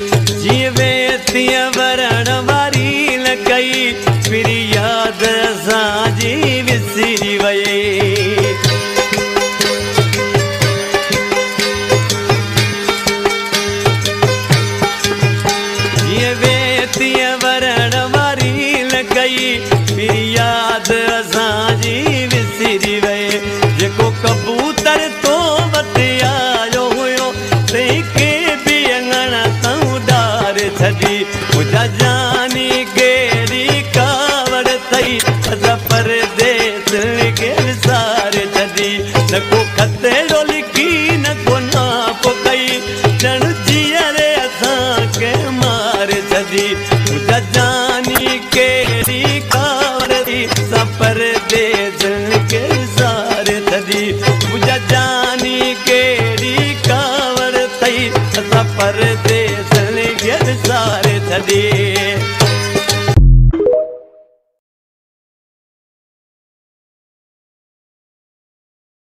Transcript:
जीवे तिया वरण वारी लकई फिर याद साजी विसरी वये जीवे तिया वरण वारी लकई फिर याद साजी विसरी वये जेको कबूतर तो बतियायो हुयो तंहिंखे बि अंगण तऊं डार छॾी मुंहिंजा जानी कहिड़ी कावड़ अथई असां परदेस खे विसारे छॾी न को ख़त अहिड़ो लिखी न को नाप कई ॼण जीअरे असांखे मारे छॾी मुंहिंजा जानी कहिड़ी कावड़ असां परदेस खे विसारे छॾी मुंहिंजा जानी कहिड़ी कावड़ अथई असां परदेस खे विसारे छॾी